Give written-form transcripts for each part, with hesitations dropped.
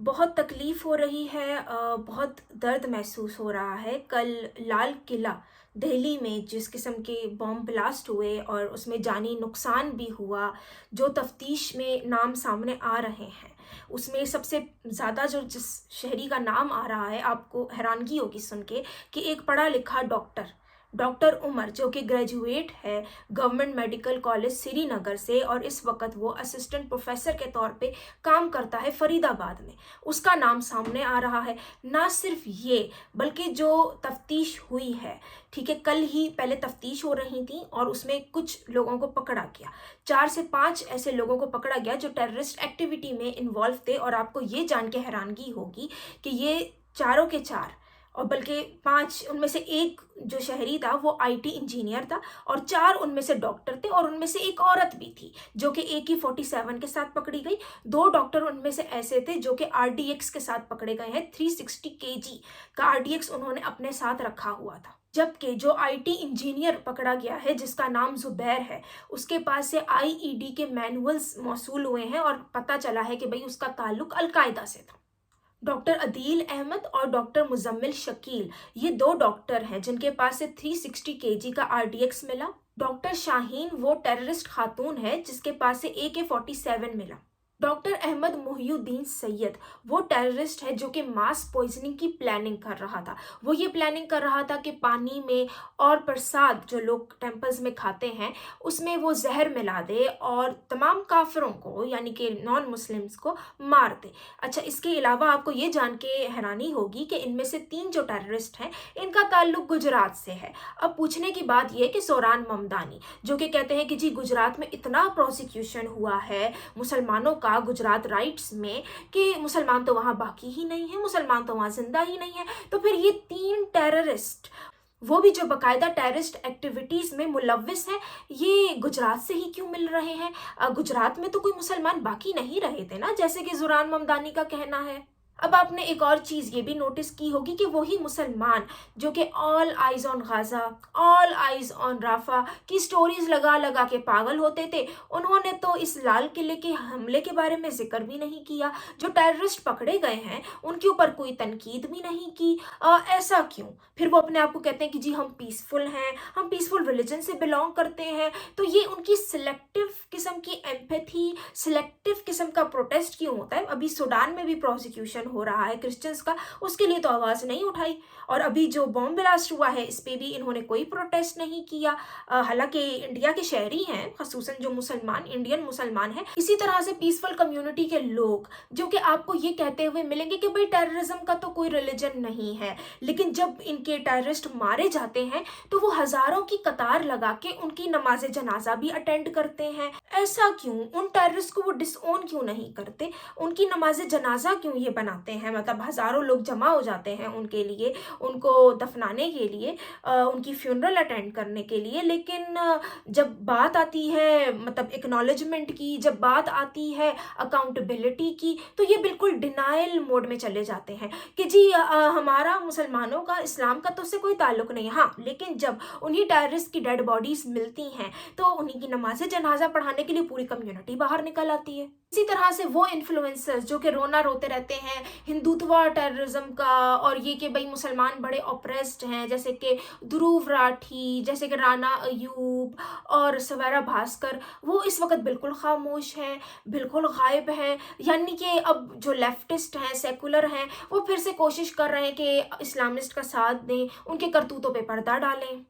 बहुत तकलीफ़ हो रही है, बहुत दर्द महसूस हो रहा है। कल लाल किला दिल्ली में जिस किस्म के बॉम्ब ब्लास्ट हुए और उसमें जानी नुकसान भी हुआ, जो तफ्तीश में नाम सामने आ रहे हैं, उसमें सबसे ज़्यादा जो जिस शहरी का नाम आ रहा है, आपको हैरानगी होगी सुन के कि एक पढ़ा लिखा डॉक्टर डॉक्टर उमर, जो कि ग्रेजुएट है गवर्नमेंट मेडिकल कॉलेज श्रीनगर से, और इस वक्त वो असिस्टेंट प्रोफेसर के तौर पे काम करता है फरीदाबाद में, उसका नाम सामने आ रहा है। ना सिर्फ ये, बल्कि जो तफ्तीश हुई है, ठीक है, कल ही पहले तफ्तीश हो रही थी और उसमें कुछ लोगों को पकड़ा गया। 4 से 5 ऐसे लोगों को पकड़ा गया जो टेररिस्ट एक्टिविटी में इन्वॉल्व थे। और आपको ये जान के हैरानगी होगी कि ये चारों के चार, और बल्कि 5 उनमें से एक जो शहरी था वो आईटी इंजीनियर था, और 4 उनमें से डॉक्टर थे, और उनमें से एक औरत भी थी जो कि AK-47 के साथ पकड़ी गई। 2 डॉक्टर उनमें से ऐसे थे जो कि RDX के साथ पकड़े गए हैं। 360 kg का RDX उन्होंने अपने साथ रखा हुआ था। जबकि जो आईटी इंजीनियर पकड़ा गया है, जिसका नाम जुबैर है, उसके पास से IED के मैनुअल्स मौसूल हुए हैं और पता चला है कि भाई उसका ताल्लुक अलकायदा से था। डॉक्टर अदील अहमद और डॉक्टर मुजम्मिल शकील, ये 2 डॉक्टर हैं जिनके पास से 360 kg का RDX मिला। डॉक्टर शाहीन वो टेररिस्ट खातून है जिसके पास से AK-47 मिला। डॉक्टर अहमद मुहियुद्दीन सैयद वो टेररिस्ट है जो कि मास पॉइजनिंग की प्लानिंग कर रहा था। वो ये प्लानिंग कर रहा था कि पानी में और प्रसाद जो लोग टेम्पल्स में खाते हैं उसमें वो जहर मिला दे और तमाम काफिरों को, यानी कि नॉन मुस्लिम्स को, मार दे। अच्छा, इसके अलावा आपको ये जान के हैरानी होगी कि इनमें से 3 जो टेररिस्ट हैं इनका ताल्लुक गुजरात से है। अब पूछने की बात यह कि सोरान ममदानी, जो कि कहते हैं कि जी गुजरात में इतना प्रोसिक्यूशन हुआ है मुसलमानों का गुजरात राइट्स में कि मुसलमान तो वहाँ बाकी ही नहीं है, मुसलमान तो वहाँ जिंदा ही नहीं है, तो फिर ये 3 टेररिस्ट, वो भी जो बाकायदा टेररिस्ट एक्टिविटीज़ में मुलव्विस है, ये गुजरात से ही क्यों मिल रहे हैं? गुजरात में तो कोई मुसलमान बाकी नहीं रहे थे ना, जैसे कि ज़ुरान ममदानी का कहना है। अब आपने एक और चीज़ ये भी नोटिस की होगी कि वही मुसलमान जो कि all eyes on Gaza, all eyes on Rafah की स्टोरीज लगा लगा के पागल होते थे, उन्होंने तो इस लाल किले के हमले के बारे में जिक्र भी नहीं किया। जो टेररिस्ट पकड़े गए हैं उनके ऊपर कोई तनकीद भी नहीं की। ऐसा क्यों? फिर वो अपने आप को कहते हैं कि जी हम पीसफुल हैं, हम पीसफुल रिलीजन से बिलोंग करते हैं। तो ये उनकी सिलेक्टिव किस्म की एम्पैथी, सिलेक्टिव किस्म का प्रोटेस्ट क्यों होता है? अभी सूडान में भी प्रोसिक्यूशन हो रहा है क्रिश्चियंस का, उसके लिए तो आवाज़ नहीं उठाई। और अभी जो बॉम्ब ब्लास्ट हुआ है इस पे भी इन्होंने कोई प्रोटेस्ट नहीं किया। हालांकि इंडिया के शहरी हैं, खसूसन जो मुसलमान, इंडियन मुसलमान हैं, इसी तरह से पीसफुल कम्युनिटी के लोग जो कि आपको ये कहते हुए मिलेंगे कि भाई टेररिज्म का तो कोई रिलीजन नहीं है, लेकिन जब इनके टेररिस्ट मारे जाते हैं तो वो हज़ारों की कतार लगा के उनकी नमाज जनाजा भी अटेंड करते हैं। ऐसा क्यों? उन टेररिस्ट को वो डिसओन क्यों नहीं करते? उनकी नमाज जनाजा क्यों ये बनाते हैं? मतलब हज़ारों लोग जमा हो जाते हैं उनके लिए, उनको दफनाने के लिए, उनकी फ्यूनरल अटेंड करने के लिए, लेकिन जब बात आती है मतलब एक्नॉलेजमेंट की, जब बात आती है अकाउंटेबिलिटी की, तो ये बिल्कुल डिनाइल मोड में चले जाते हैं कि जी हमारा मुसलमानों का, इस्लाम का तो उससे कोई ताल्लुक नहीं है। हाँ, लेकिन जब उन्हीं टेररिस्ट की डेड बॉडीज मिलती हैं तो उन्हीं की नमाज जनाजा पढ़ाने के लिए पूरी कम्युनिटी बाहर निकल आती है। इसी तरह से वो इन्फ्लुएंसर्स जो कि रोना रोते रहते हैं हिंदुत्व टेररिज्म का, और ये कि भाई मुसलमान बड़े ऑप्रेस्ड हैं, जैसे कि ध्रुव राठी, जैसे कि राना अयूब और सवेरा भास्कर, वो इस वक्त बिल्कुल खामोश हैं, बिल्कुल गायब हैं। यानी कि अब जो लेफ्टिस्ट हैं, सेकुलर हैं, वो फिर से कोशिश कर रहे हैं कि इस्लामिस्ट का साथ दें, उनके करतूतों पे पर्दा डालें।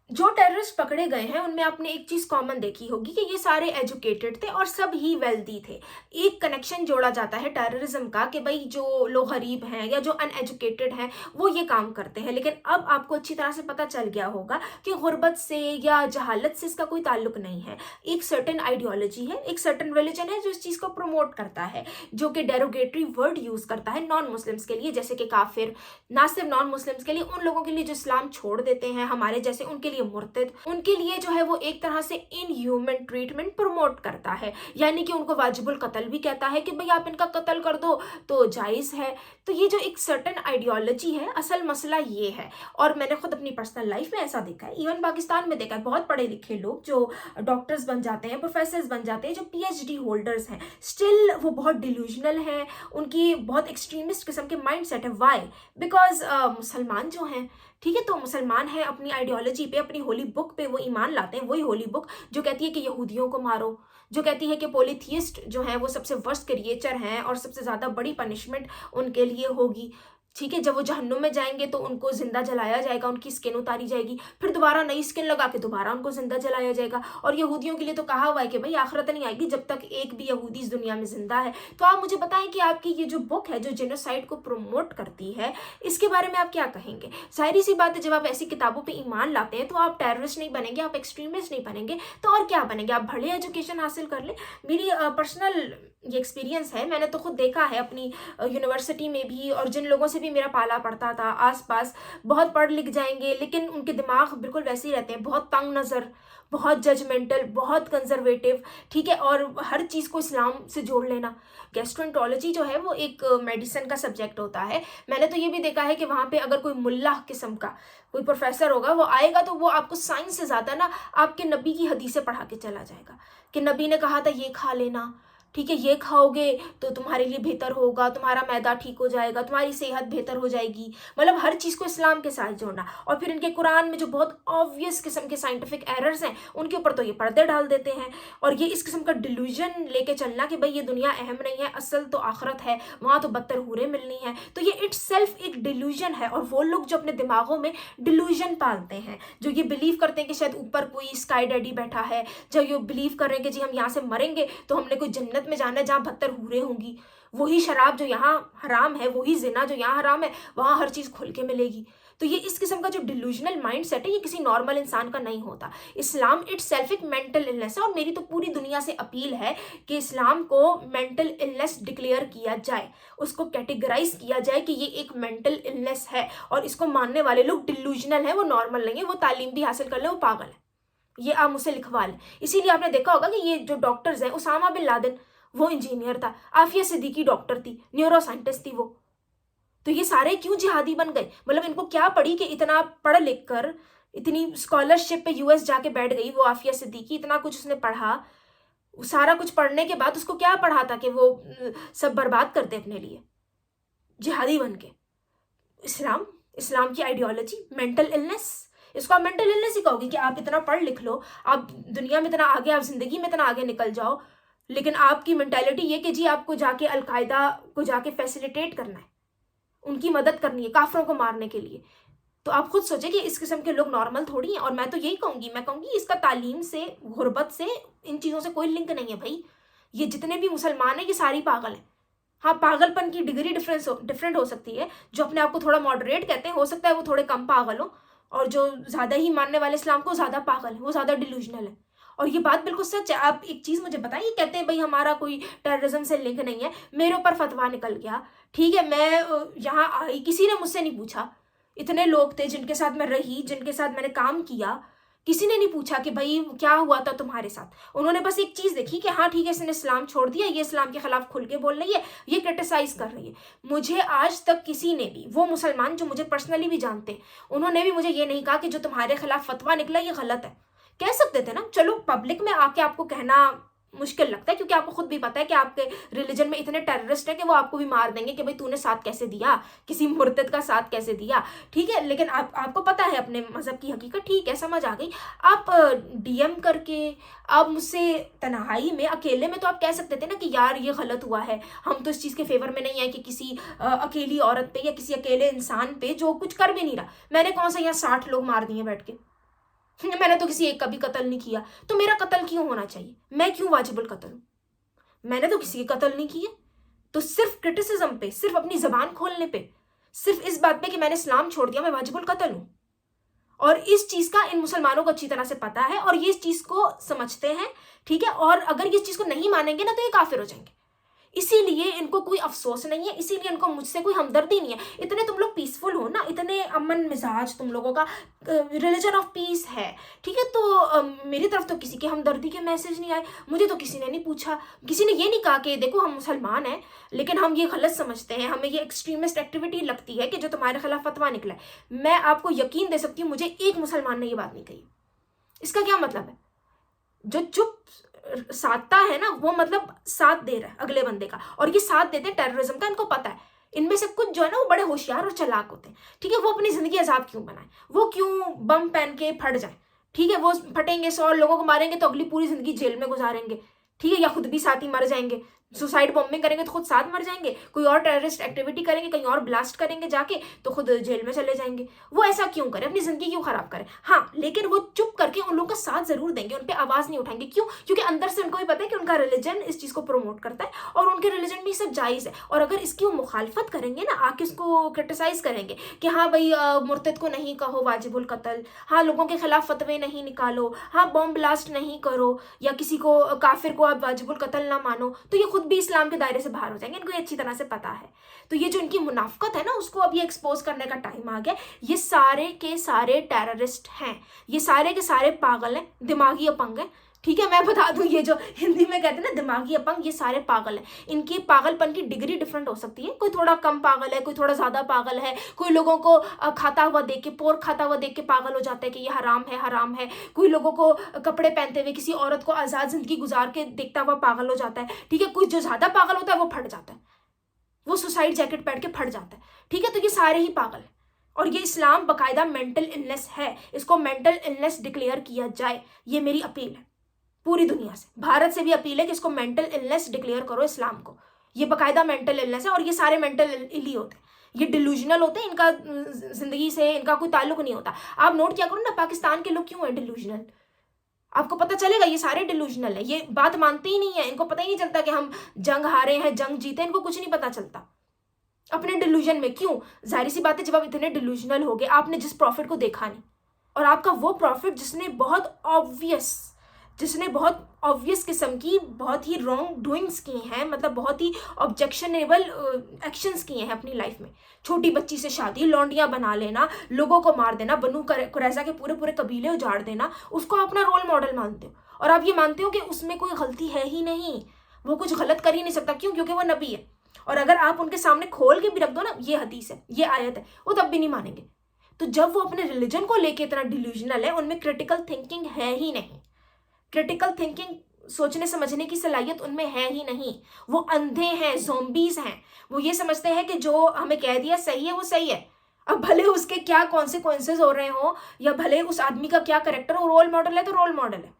जो टेररिस्ट पकड़े गए हैं उनमें आपने एक चीज़ कॉमन देखी होगी कि ये सारे एजुकेटेड थे और सब ही वेल्दी थे। एक कनेक्शन जोड़ा जाता है टेररिज्म का कि भाई जो लोग गरीब हैं या जो अनएजुकेटेड हैं वो ये काम करते हैं, लेकिन अब आपको अच्छी तरह से पता चल गया होगा कि गुर्बत से या जहालत से इसका कोई ताल्लुक नहीं है। एक सर्टेन आइडियोलॉजी है, एक सर्टेन रिलीजन है जो इस चीज़ को प्रमोट करता है, जो कि डेरोगेटरी वर्ड यूज़ करता है नॉन मुस्लिम्स के लिए, जैसे कि काफिर। ना सिर्फ नॉन मुस्लिम्स के लिए, उन लोगों के लिए जो इस्लाम छोड़ देते हैं, हमारे जैसे, उनके लिए मुर्तिद, उनके लिए जो है वो एक तरह से इनह्यूमन ट्रीटमेंट प्रमोट करता है, यानी कि उनको वाजिबुल कत्ल भी कहता है कि भाई आप इनका कत्ल कर दो तो जायज़ है। तो ये जो एक सर्टन आइडियोलॉजी है, असल मसला ये है। और मैंने खुद अपनी पर्सनल लाइफ में ऐसा देखा है, इवन पाकिस्तान में देखा है, बहुत पढ़े लिखे लोग जो डॉक्टर्स बन जाते हैं, प्रोफेसर्स बन जाते हैं, जो PhD होल्डर्स हैं, स्टिल वो बहुत डिल्यूजनल हैं, उनकी बहुत एक्सट्रीमिस्ट किस्म के माइंड सेट है। वाई? बिकॉज मुसलमान जो हैं, ठीक है, तो मुसलमान हैं, अपनी आइडियोलॉजी पे, अपनी होली बुक पे वो ईमान लाते हैं, वही होली बुक जो कहती है कि यहूदियों को मारो, जो कहती है कि पॉलीथियस्ट जो हैं वो सबसे वर्स्ट क्रिएचर हैं और सबसे ज़्यादा बड़ी पनिशमेंट उनके लिए होगी। ठीक है, जब वो जहन्नुम में जाएंगे तो उनको जिंदा जलाया जाएगा, उनकी स्किन उतारी जाएगी, फिर दोबारा नई स्किन लगा के दोबारा उनको जिंदा जलाया जाएगा। और यहूदियों के लिए तो कहा हुआ है कि भाई आखिरत नहीं आएगी जब तक एक भी यहूदी इस दुनिया में जिंदा है। तो आप मुझे बताएं कि आपकी ये जो बुक है जो जेनोसाइड को प्रमोट करती है, इसके बारे में आप क्या कहेंगे? जाहिर सी बात है, जब आप ऐसी किताबों पर ईमान लाते हैं तो आप टेररिस्ट नहीं बनेंगे, आप एक्सट्रीमिस्ट नहीं बनेंगे, तो और क्या बनेंगे? आप भले एजुकेशन हासिल कर लें। मेरी पर्सनल ये एक्सपीरियंस है, मैंने तो खुद देखा है अपनी यूनिवर्सिटी में भी, और जिन लोगों से भी मेरा पाला पड़ता था आसपास, बहुत पढ़ लिख जाएंगे लेकिन उनके दिमाग बिल्कुल वैसे ही रहते हैं, बहुत तंग नज़र, बहुत जजमेंटल, बहुत कंजर्वेटिव, ठीक है, और हर चीज़ को इस्लाम से जोड़ लेना। गैस्ट्रोएंटरोलॉजी जो है वो एक मेडिसिन का सब्जेक्ट होता है। मैंने तो ये भी देखा है कि वहाँ पे अगर कोई मुल्ला किस्म का कोई प्रोफेसर होगा, वो आएगा तो वो आपको साइंस से ज़्यादा ना आपके नबी की हदीसें पढ़ा के चला जाएगा कि नबी ने कहा था ये खा लेना, ठीक है, ये खाओगे तो तुम्हारे लिए बेहतर होगा, तुम्हारा मैदा ठीक हो जाएगा, तुम्हारी सेहत बेहतर हो जाएगी। मतलब हर चीज़ को इस्लाम के साथ जोड़ना। और फिर इनके कुरान में जो बहुत ऑब्वियस किस्म के साइंटिफिक एरर्स हैं उनके ऊपर तो ये पर्दे डाल देते हैं। और ये इस किस्म का डिल्यूजन लेके चलना कि भाई ये दुनिया अहम नहीं है, असल तो आखिरत है, वहाँ तो बदतर हूरें मिलनी है। तो ये इट्स सेल्फ एक डिल्यूजन है। और वो लोग जो अपने दिमागों में डिल्यूजन पालते हैं, जो ये बिलीव करते हैं कि शायद ऊपर कोई स्काई डैडी बैठा है, जो ये बिलीव कर रहे हैं कि जी हम यहाँ से मरेंगे तो हमने कोई जन्नत में जाना है जहाँ बदतर हूरें होंगी, वही शराब जो यहाँ हराम है, वही जिना जो यहाँ हराम है, वहाँ हर चीज़ खुल के मिलेगी। तो ये इस किस्म का जो डिल्यूजनल माइंड सेट है, ये किसी नॉर्मल इंसान का नहीं होता। इस्लाम इट्स सेल्फ एक मेंटल इलनेस है। और मेरी तो पूरी दुनिया से अपील है कि इस्लाम को मेंटल इलनेस डिक्लेयर किया जाए, उसको कैटेगराइज किया जाए कि ये एक मेंटल इलनेस है, और इसको मानने वाले लोग डिल्यूजनल हैं, वो नॉर्मल नहीं है, वो तालीम भी हासिल कर ले, वो पागल है। ये आप मुझसे लिखवा लें। इसीलिए आपने देखा होगा कि ये जो डॉक्टर्स हैं, उसामा बिन लादेन वो इंजीनियर था, आफिया सिद्दीकी डॉक्टर थी, न्यूरो साइंटिस्ट थी वो। तो ये सारे क्यों जिहादी बन गए? मतलब इनको क्या पड़ी कि इतना पढ़ लिख कर, इतनी स्कॉलरशिप पे US जाके बैठ गई वो आफिया सिद्दीकी, इतना कुछ उसने पढ़ा, सारा कुछ पढ़ने के बाद उसको क्या पढ़ा था कि वो सब बर्बाद करते अपने लिए, जिहादी बन के। इस्लाम की आइडियोलॉजी मेंटल इलनेस, इसको आप मेंटल इलनेस ही कहोगे कि आप इतना पढ़ लिख लो, आप दुनिया में इतना आगे, आप जिंदगी में इतना आगे निकल जाओ, लेकिन आपकी मेंटालिटी ये कि जी आपको जाके अलकायदा को जाके फैसिलिटेट करना है, उनकी मदद करनी है काफिरों को मारने के लिए। तो आप खुद सोचें कि इस किस्म के लोग नॉर्मल थोड़ी हैं। और मैं तो यही कहूँगी, मैं कहूँगी इसका तालीम से, गुरबत से, इन चीज़ों से कोई लिंक नहीं है भाई। ये जितने भी मुसलमान हैं ये सारी पागल हैं। हाँ, पागलपन की डिग्री डिफरेंट हो सकती है। जो अपने आप को थोड़ा मॉडरेट कहते हैं, हो सकता है वो थोड़े कम पागल हो, और जो ज़्यादा ही मानने वाले इस्लाम को ज़्यादा पागल है, वो ज़्यादा डिल्यूजनल है। और ये बात बिल्कुल सच है। आप एक चीज़ मुझे बताइए, कहते हैं भाई हमारा कोई टेररिज्म से लिंक नहीं है, मेरे ऊपर फतवा निकल गया, ठीक है, मैं यहाँ आई, किसी ने मुझसे नहीं पूछा। इतने लोग थे जिनके साथ मैं रही, जिनके साथ मैंने काम किया, किसी ने नहीं पूछा कि भाई क्या हुआ था तुम्हारे साथ। उन्होंने बस एक चीज़ देखी कि हाँ ठीक है, इसने इस्लाम छोड़ दिया, ये इस्लाम के खिलाफ खुल के बोल रही है, ये क्रिटिसाइज कर रही है। मुझे आज तक किसी ने भी, वो मुसलमान जो मुझे पर्सनली भी जानते हैं, उन्होंने भी मुझे ये नहीं कहा कि जो तुम्हारे खिलाफ फतवा निकला ये गलत है। कह सकते थे ना, चलो पब्लिक में आके आपको कहना मुश्किल लगता है, क्योंकि आपको खुद भी पता है कि आपके रिलीजन में इतने टेररिस्ट हैं कि वो आपको भी मार देंगे कि भाई तूने साथ कैसे दिया, किसी मुर्तद का साथ कैसे दिया, ठीक है। लेकिन आपको पता है अपने मज़हब की हकीकत, ठीक है, समझ आ गई। आप DM करके, आप मुझसे तन्हाई में, अकेले में तो आप कह सकते थे ना कि यार ये गलत हुआ है, हम तो इस चीज़ के फेवर में नहीं है कि किसी अकेली औरत पे या किसी अकेले इंसान पे जो कुछ कर भी नहीं रहा। मैंने कौन सा यहाँ 60 लोग मार दिए बैठ के, मैंने तो किसी एक का भी कत्ल नहीं किया, तो मेरा कत्ल क्यों होना चाहिए? मैं क्यों वाजिबुल कत्ल हूँ? मैंने तो किसी के कत्ल नहीं किए। तो सिर्फ क्रिटिसिज्म पे, सिर्फ अपनी जबान खोलने पे, सिर्फ इस बात पे कि मैंने इस्लाम छोड़ दिया, मैं वाजिबुल कत्ल हूँ। और इस चीज़ का इन मुसलमानों को अच्छी तरह से पता है, और ये इस चीज़ को समझते हैं, ठीक है। और अगर ये इस चीज़ को नहीं मानेंगे ना तो ये काफिर हो जाएंगे। اسی لیے ان کو کوئی افسوس نہیں ہے, اسی لیے ان کو مجھ سے کوئی ہمدردی نہیں ہے. اتنے تم لوگ پیسفل ہو نا, اتنے امن مزاج تم لوگوں کا, ریلیجن آف پیس ہے, ٹھیک ہے. تو میری طرف تو کسی کے ہمدردی کے میسج نہیں آئے, مجھے تو کسی نے نہیں پوچھا, کسی نے یہ نہیں کہا کہ دیکھو ہم مسلمان ہیں لیکن ہم یہ غلط سمجھتے ہیں, ہمیں یہ ایکسٹریمسٹ ایکٹیویٹی لگتی ہے کہ جو تمہارے خلاف فتویٰ نکلا ہے. میں آپ کو یقین دے سکتی ہوں, مجھے ایک مسلمان نے یہ بات نہیں کہی. اس کا کیا مطلب ہے؟ جو چپ ساتھتا ہے نا, وہ مطلب ساتھ دے رہا ہے اگلے بندے کا, اور یہ ساتھ دیتے ہیں ٹیررزم کا. ان کو پتا ہے ان میں سے کچھ جو ہے نا وہ بڑے ہوشیار اور چلاک ہوتے ہیں, ٹھیک ہے. وہ اپنی زندگی عذاب کیوں بنائیں, وہ کیوں بم پہن کے پھٹ جائیں, ٹھیک ہے. وہ پھٹیں گے, 100 لوگوں کو ماریں گے تو اگلی پوری زندگی جیل میں گزاریں گے, ٹھیک ہے. یا خود بھی ساتھ ہی مر جائیں گے, سوسائڈ بمبنگ کریں گے تو خود ساتھ مر جائیں گے, کوئی اور ٹیررسٹ ایکٹیویٹی کریں گے, کہیں اور بلاسٹ کریں گے جا کے تو خود جیل میں چلے جائیں گے. وہ ایسا کیوں کریں, اپنی زندگی کیوں خراب کریں؟ ہاں, لیکن وہ چپ کر کے ان لوگوں کا ساتھ ضرور دیں گے, ان پہ آواز نہیں اٹھائیں گے. کیوں؟ کیونکہ اندر سے ان کو بھی پتا ہے کہ ان کا ریلیجن اس چیز کو پروموٹ کرتا ہے, اور ان کے ریلیجن میں یہ سب جائز ہے. اور اگر اس کی وہ مخالفت کریں گے نا, آ کے اس کو کرٹیسائز کریں گے کہ ہاں بھائی مرتد کو نہیں کہو واجب القتل, ہاں لوگوں کے خلاف فتوے نہیں نکالو, ہاں بم بلاسٹ نہیں کرو, یا کسی کو کافر کو آپ واجب القتل نہ مانو, تو یہ خود بھی اسلام کے دائرے سے باہر ہو جائیں گے. ان کو یہ اچھی طرح سے پتا ہے. تو یہ جو ان کی منافقت ہے نا, اس کو اب یہ ایکسپوز کرنے کا ٹائم آ گیا. یہ سارے کے سارے ٹیررسٹ ہیں, یہ سارے کے سارے پاگل ہیں, دماغی اپنگ ہیں, ٹھیک ہے. میں بتا دوں, یہ جو ہندی میں کہتے ہیں نا دماغی اپنگ, یہ سارے پاگل ہیں. ان کی پاگل پن کی ڈگری ڈفرنٹ ہو سکتی ہے, کوئی تھوڑا کم پاگل ہے, کوئی تھوڑا زیادہ پاگل ہے, کوئی لوگوں کو کھاتا ہوا دیکھ کے, پورک کھاتا ہوا دیکھ کے پاگل ہو جاتا ہے کہ یہ حرام ہے حرام ہے, کوئی لوگوں کو کپڑے پہنتے ہوئے کسی عورت کو آزاد زندگی گزار کے دیکھتا ہوا پاگل ہو جاتا ہے, ٹھیک ہے. کوئی جو زیادہ پاگل ہوتا ہے وہ پھٹ جاتا ہے, وہ سوسائڈ جیکٹ پہن کے پھٹ جاتا ہے, ٹھیک ہے. تو یہ سارے ہی پاگل ہیں, اور یہ اسلام باقاعدہ مینٹل النس ہے, اس کو مینٹل النس ڈکلیئر کیا جائے. یہ میری اپیل ہے پوری دنیا سے, بھارت سے بھی اپیل ہے کہ اس کو مینٹل النس ڈکلیئر کرو اسلام کو. یہ باقاعدہ مینٹل النس ہے, اور یہ سارے مینٹل ہی ہوتے ہیں, یہ ڈیلوژنل ہوتے ہیں, ان کا زندگی سے ان کا کوئی تعلق نہیں ہوتا. آپ نوٹ کیا کرو نا, پاکستان کے لوگ کیوں ہیں ڈیلوژنل, آپ کو پتہ چلے گا. یہ سارے ڈیلوژنل ہیں, یہ بات مانتے ہی نہیں ہیں, ان کو پتہ ہی نہیں چلتا کہ ہم جنگ ہارے ہیں جنگ جیتے, ان کو کچھ نہیں پتہ چلتا اپنے ڈیلوژن میں. کیوں؟ ظاہر سی بات ہے, جب آپ اتنے ڈیلوژنل ہو گئے, آپ نے جس پروفٹ کو دیکھا نہیں, اور آپ کا وہ پروفٹ جس نے بہت آبویس قسم کی بہت ہی رانگ ڈوئنگس کی ہیں, مطلب بہت ہی آبجیکشنیبل ایکشنز کیے ہیں اپنی لائف میں. چھوٹی بچی سے شادی, لونڈیاں بنا لینا, لوگوں کو مار دینا, بنو قریظہ کے پورے قبیلے اجاڑ دینا, اس کو اپنا رول ماڈل مانتے ہو, اور آپ یہ مانتے ہو کہ اس میں کوئی غلطی ہے ہی نہیں, وہ کچھ غلط کر ہی نہیں سکتا. کیوں؟ کیونکہ وہ نبی ہے. اور اگر آپ ان کے سامنے کھول کے بھی رکھ دو نا, یہ حدیث ہے, یہ آیت ہے, وہ تب بھی نہیں مانیں گے. تو جب وہ اپنے ریلیجن کو لے کے اتنا ڈیلوژنل ہے, ان میں کریٹیکل تھنکنگ ہے ہی نہیں. کریٹیکل تھنکنگ, سوچنے سمجھنے کی صلاحیت ان میں ہے ہی نہیں. وہ اندھے ہیں, زومبیز ہیں. وہ یہ سمجھتے ہیں کہ جو ہمیں کہہ دیا صحیح ہے وہ صحیح ہے, اب بھلے اس کے کیا کانسیکوینسز ہو رہے ہوں, یا بھلے اس آدمی کا کیا کریکٹر ہو, رول ماڈل ہے تو رول ماڈل ہے.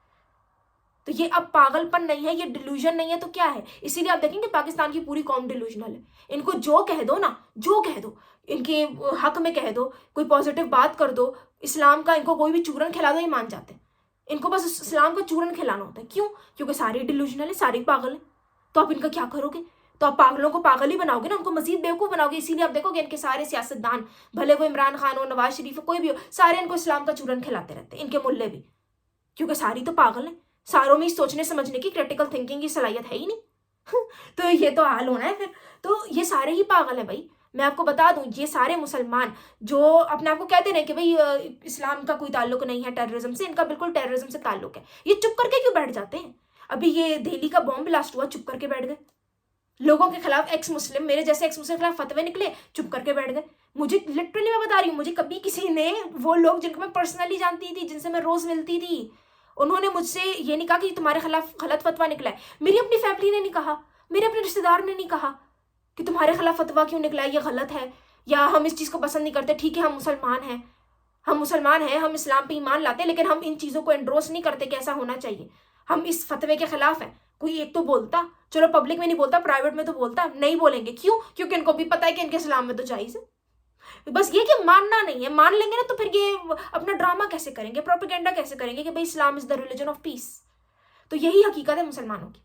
تو یہ اب پاگل پن نہیں ہے, یہ ڈیلوژن نہیں ہے, تو کیا ہے؟ اسی لیے آپ دیکھیں کہ پاکستان کی پوری قوم ڈیلوژنل ہے. ان کو جو کہہ دو نا, جو کہہ دو, ان کے حق میں کہہ دو, کوئی پازیٹیو بات کر دو اسلام کا, ان کو کوئی بھی چورن کھلا دو, یہ مان جاتے ہیں. ان کو بس اسلام کا چورن کھلانا ہوتا ہے. کیوں؟ کیونکہ سارے ڈیلوژنل ہیں, سارے پاگل ہیں. تو آپ ان کا کیا کرو گے؟ تو آپ پاگلوں کو پاگل ہی بناؤ گے نا, ان کو مزید بیوقوف بناؤ گے. اسی لیے آپ دیکھو گے ان کے سارے سیاستدان, بھلے وہ عمران خان ہو, نواز شریف ہو, کوئی بھی ہو, سارے ان کو اسلام کا چورن کھلاتے رہتے ہیں, ان کے ملے بھی, کیونکہ ساری تو پاگل ہیں. ساروں میں سوچنے سمجھنے کی, کریٹیکل تھنکنگ کی صلاحیت ہے ہی نہیں. تو یہ تو حال ہونا ہے پھر. تو یہ سارے ہی پاگل ہیں بھائی. میں آپ کو بتا دوں, یہ سارے مسلمان جو اپنے آپ کو کہتے ہیں کہ بھائی اسلام کا کوئی تعلق نہیں ہے ٹیررزم سے, ان کا بالکل ٹیررزم سے تعلق ہے. یہ چپ کر کے کیوں بیٹھ جاتے ہیں؟ ابھی یہ دہلی کا بم بلاسٹ ہوا, چپ کر کے بیٹھ گئے. لوگوں کے خلاف ایکس مسلم, میرے جیسے ایکس مسلم کے خلاف فتوے نکلے, چپ کر کے بیٹھ گئے. مجھے لٹرلی میں بتا رہی ہوں, مجھے کبھی کسی نے, وہ لوگ جن کو میں پرسنلی جانتی تھی, جن سے میں روز ملتی تھی, انہوں نے مجھ سے یہ نہیں کہا کہ تمہارے خلاف غلط فتویٰ نکلا ہے. میری اپنی فیملی نے نہیں کہا, میرے اپنے رشتے دار نے نہیں کہا کہ تمہارے خلاف فتویٰ کیوں نکلا ہے, یہ غلط ہے, یا ہم اس چیز کو پسند نہیں کرتے. ٹھیک ہے, ہم مسلمان ہیں, ہم اسلام پہ ایمان لاتے ہیں, لیکن ہم ان چیزوں کو انڈورس نہیں کرتے کہ ایسا ہونا چاہیے. ہم اس فتوے کے خلاف ہیں. کوئی ایک تو بولتا, چلو پبلک میں نہیں بولتا, پرائیویٹ میں تو بولتا. نہیں بولیں گے, کیوں؟ کیونکہ ان کو بھی پتا ہے کہ ان کے اسلام میں تو جائز ہے. بس یہ کہ ماننا نہیں ہے. مان لیں گے نا تو پھر یہ اپنا ڈرامہ کیسے کریں گے, پروپیگنڈا کیسے کریں گے کہ بھائی اسلام از دا ریلیجن آف پیس. تو یہی حقیقت ہے مسلمانوں کی.